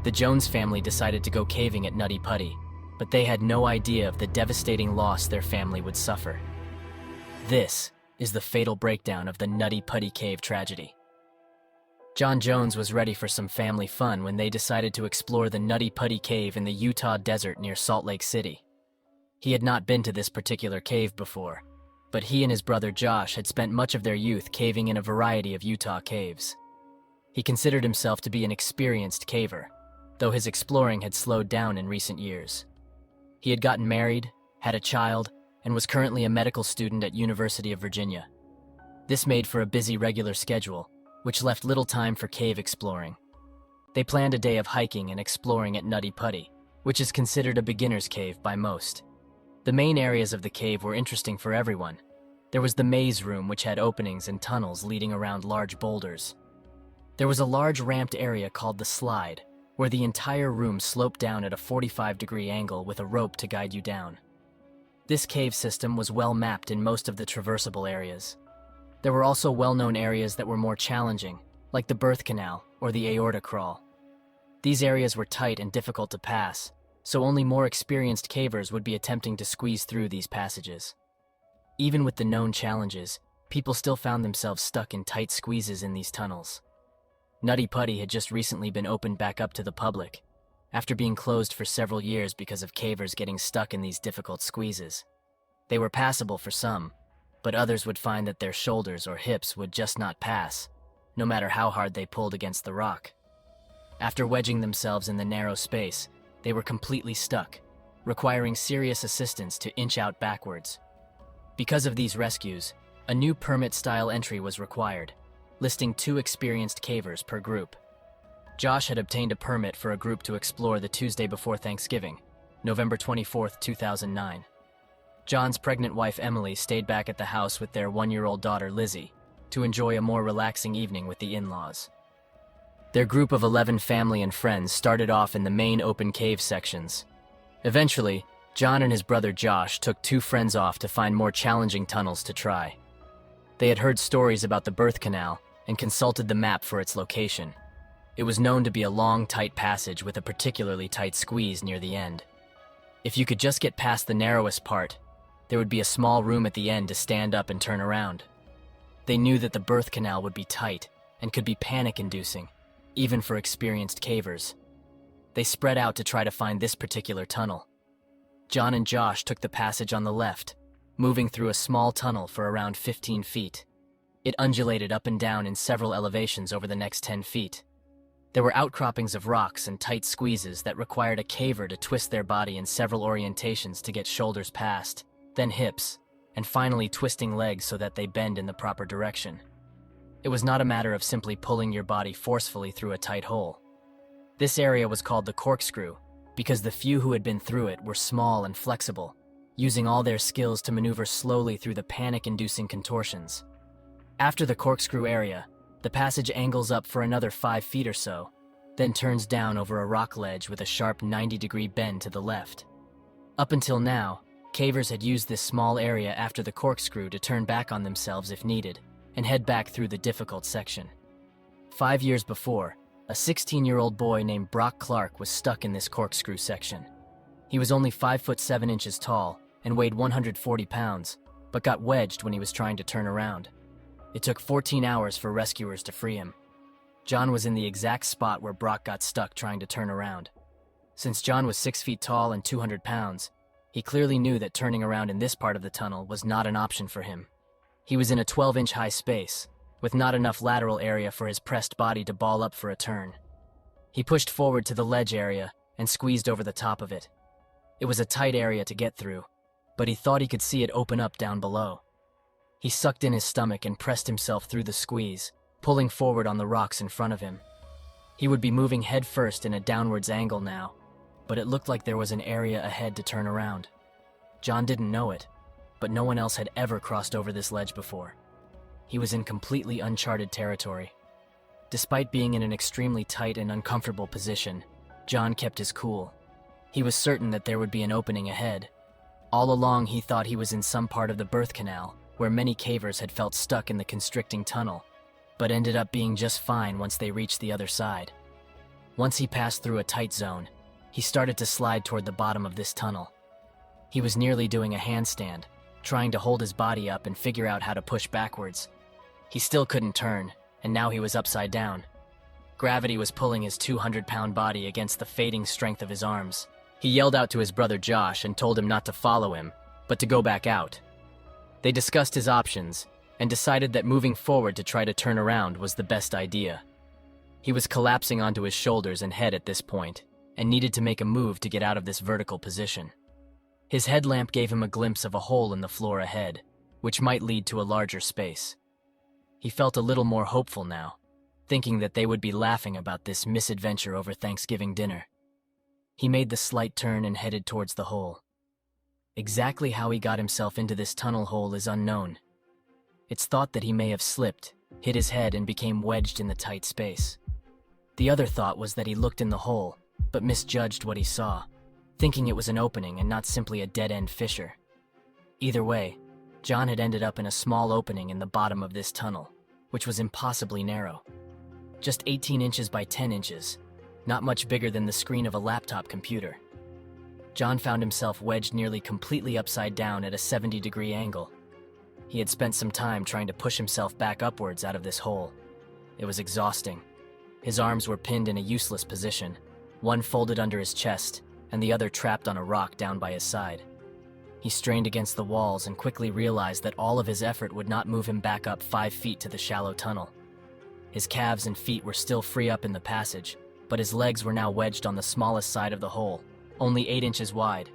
The Jones family decided to go caving at Nutty Putty, but they had no idea of the devastating loss their family would suffer. This is the fatal breakdown of the Nutty Putty Cave tragedy. John Jones was ready for some family fun when they decided to explore the Nutty Putty Cave in the Utah desert near Salt Lake City. He had not been to this particular cave before, but he and his brother Josh had spent much of their youth caving in a variety of Utah caves. He considered himself to be an experienced caver, though his exploring had slowed down in recent years. He had gotten married, had a child, and was currently a medical student at University of Virginia. This made for a busy regular schedule, which left little time for cave exploring. They planned a day of hiking and exploring at Nutty Putty, which is considered a beginner's cave by most. The main areas of the cave were interesting for everyone. There was the maze room, which had openings and tunnels leading around large boulders. There was a large ramped area called the slide, where the entire room sloped down at a 45-degree angle with a rope to guide you down. This cave system was well mapped in most of the traversable areas. There were also well-known areas that were more challenging, like the birth canal or the aorta crawl. These areas were tight and difficult to pass, so only more experienced cavers would be attempting to squeeze through these passages. Even with the known challenges, people still found themselves stuck in tight squeezes in these tunnels. Nutty Putty had just recently been opened back up to the public, after being closed for several years because of cavers getting stuck in these difficult squeezes. They were passable for some, but others would find that their shoulders or hips would just not pass, no matter how hard they pulled against the rock. After wedging themselves in the narrow space, they were completely stuck, requiring serious assistance to inch out backwards. Because of these rescues, a new permit-style entry was required, listing 2 experienced cavers per group. Josh had obtained a permit for a group to explore the Tuesday before Thanksgiving, November 24, 2009. John's pregnant wife Emily stayed back at the house with their 1-year-old daughter Lizzie to enjoy a more relaxing evening with the in-laws. Their group of 11 family and friends started off in the main open cave sections. Eventually, John and his brother Josh took 2 friends off to find more challenging tunnels to try. They had heard stories about the birth canal and consulted the map for its location. It was known to be a long, tight passage with a particularly tight squeeze near the end. If you could just get past the narrowest part, there would be a small room at the end to stand up and turn around. They knew that the birth canal would be tight and could be panic-inducing, even for experienced cavers. They spread out to try to find this particular tunnel. John and Josh took the passage on the left, moving through a small tunnel for around 15 feet. It undulated up and down in several elevations over the next 10 feet. There were outcroppings of rocks and tight squeezes that required a caver to twist their body in several orientations to get shoulders past, then hips, and finally twisting legs so that they bend in the proper direction. It was not a matter of simply pulling your body forcefully through a tight hole. This area was called the corkscrew because the few who had been through it were small and flexible, using all their skills to maneuver slowly through the panic-inducing contortions. After the corkscrew area, the passage angles up for another 5 feet or so, then turns down over a rock ledge with a sharp 90-degree bend to the left. Up until now, cavers had used this small area after the corkscrew to turn back on themselves if needed, and head back through the difficult section. 5 years before, a 16-year-old boy named Brock Clark was stuck in this corkscrew section. He was only 5 foot 7 inches tall and weighed 140 pounds, but got wedged when he was trying to turn around. It took 14 hours for rescuers to free him. John was in the exact spot where Brock got stuck trying to turn around. Since John was 6 feet tall and 200 pounds, he clearly knew that turning around in this part of the tunnel was not an option for him. He was in a 12-inch high space, with not enough lateral area for his pressed body to ball up for a turn. He pushed forward to the ledge area and squeezed over the top of it. It was a tight area to get through, but he thought he could see it open up down below. He sucked in his stomach and pressed himself through the squeeze, pulling forward on the rocks in front of him. He would be moving head first in a downwards angle now, but it looked like there was an area ahead to turn around. John didn't know it, but no one else had ever crossed over this ledge before. He was in completely uncharted territory. Despite being in an extremely tight and uncomfortable position, John kept his cool. He was certain that there would be an opening ahead. All along he thought he was in some part of the birth canal, where many cavers had felt stuck in the constricting tunnel, but ended up being just fine once they reached the other side. Once he passed through a tight zone, he started to slide toward the bottom of this tunnel. He was nearly doing a handstand, trying to hold his body up and figure out how to push backwards. He still couldn't turn, and now he was upside down. Gravity was pulling his 200-pound body against the fading strength of his arms. He yelled out to his brother Josh and told him not to follow him, but to go back out. They discussed his options and decided that moving forward to try to turn around was the best idea. He was collapsing onto his shoulders and head at this point, and needed to make a move to get out of this vertical position. His headlamp gave him a glimpse of a hole in the floor ahead, which might lead to a larger space. He felt a little more hopeful now, thinking that they would be laughing about this misadventure over Thanksgiving dinner. He made the slight turn and headed towards the hole. Exactly how he got himself into this tunnel hole is unknown. It's thought that he may have slipped, hit his head, and became wedged in the tight space. The other thought was that he looked in the hole, but misjudged what he saw, thinking it was an opening and not simply a dead-end fissure. Either way, John had ended up in a small opening in the bottom of this tunnel, which was impossibly narrow. Just 18 inches by 10 inches, not much bigger than the screen of a laptop computer. John found himself wedged nearly completely upside down at a 70-degree angle. He had spent some time trying to push himself back upwards out of this hole. It was exhausting. His arms were pinned in a useless position, one folded under his chest and the other trapped on a rock down by his side. He strained against the walls and quickly realized that all of his effort would not move him back up 5 feet to the shallow tunnel. His calves and feet were still free up in the passage, but his legs were now wedged on the smallest side of the hole, only 8 inches wide.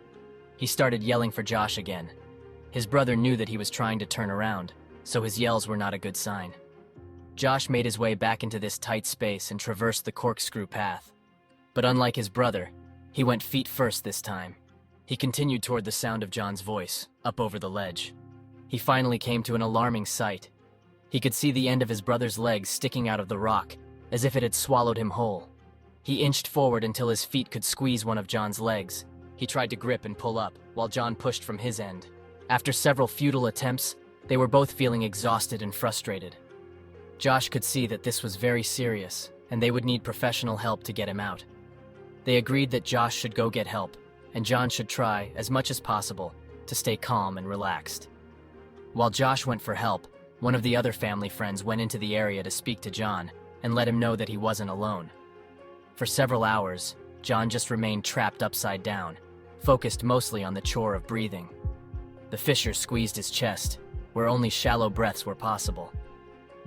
He started yelling for Josh again. His brother knew that he was trying to turn around, so his yells were not a good sign. Josh made his way back into this tight space and traversed the corkscrew path. But unlike his brother, he went feet first this time. He continued toward the sound of John's voice, up over the ledge. He finally came to an alarming sight. He could see the end of his brother's legs sticking out of the rock, as if it had swallowed him whole. He inched forward until his feet could squeeze one of John's legs. He tried to grip and pull up, while John pushed from his end. After several futile attempts, they were both feeling exhausted and frustrated. Josh could see that this was very serious, and they would need professional help to get him out. They agreed that Josh should go get help, and John should try, as much as possible, to stay calm and relaxed. While Josh went for help, one of the other family friends went into the area to speak to John and let him know that he wasn't alone. For several hours, John just remained trapped upside down, focused mostly on the chore of breathing. The fissure squeezed his chest, where only shallow breaths were possible.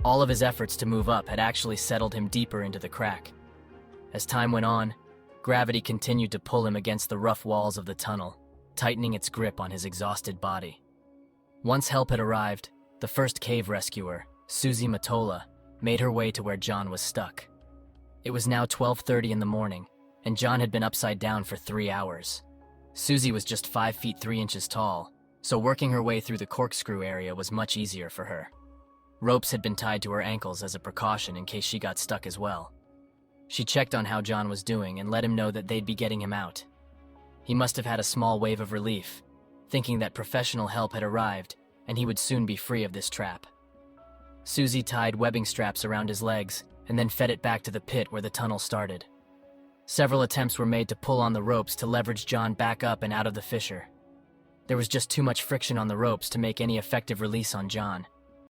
All of his efforts to move up had actually settled him deeper into the crack. As time went on, gravity continued to pull him against the rough walls of the tunnel, tightening its grip on his exhausted body. Once help had arrived, the first cave rescuer, Susie Matola, made her way to where John was stuck. It was now 12:30 in the morning, and John had been upside down for 3 hours. Susie was just 5 feet 3 inches tall, so working her way through the corkscrew area was much easier for her. Ropes had been tied to her ankles as a precaution in case she got stuck as well. She checked on how John was doing and let him know that they'd be getting him out. He must have had a small wave of relief, thinking that professional help had arrived and he would soon be free of this trap. Susie tied webbing straps around his legs and then fed it back to the pit where the tunnel started. Several attempts were made to pull on the ropes to leverage John back up and out of the fissure. There was just too much friction on the ropes to make any effective release on John.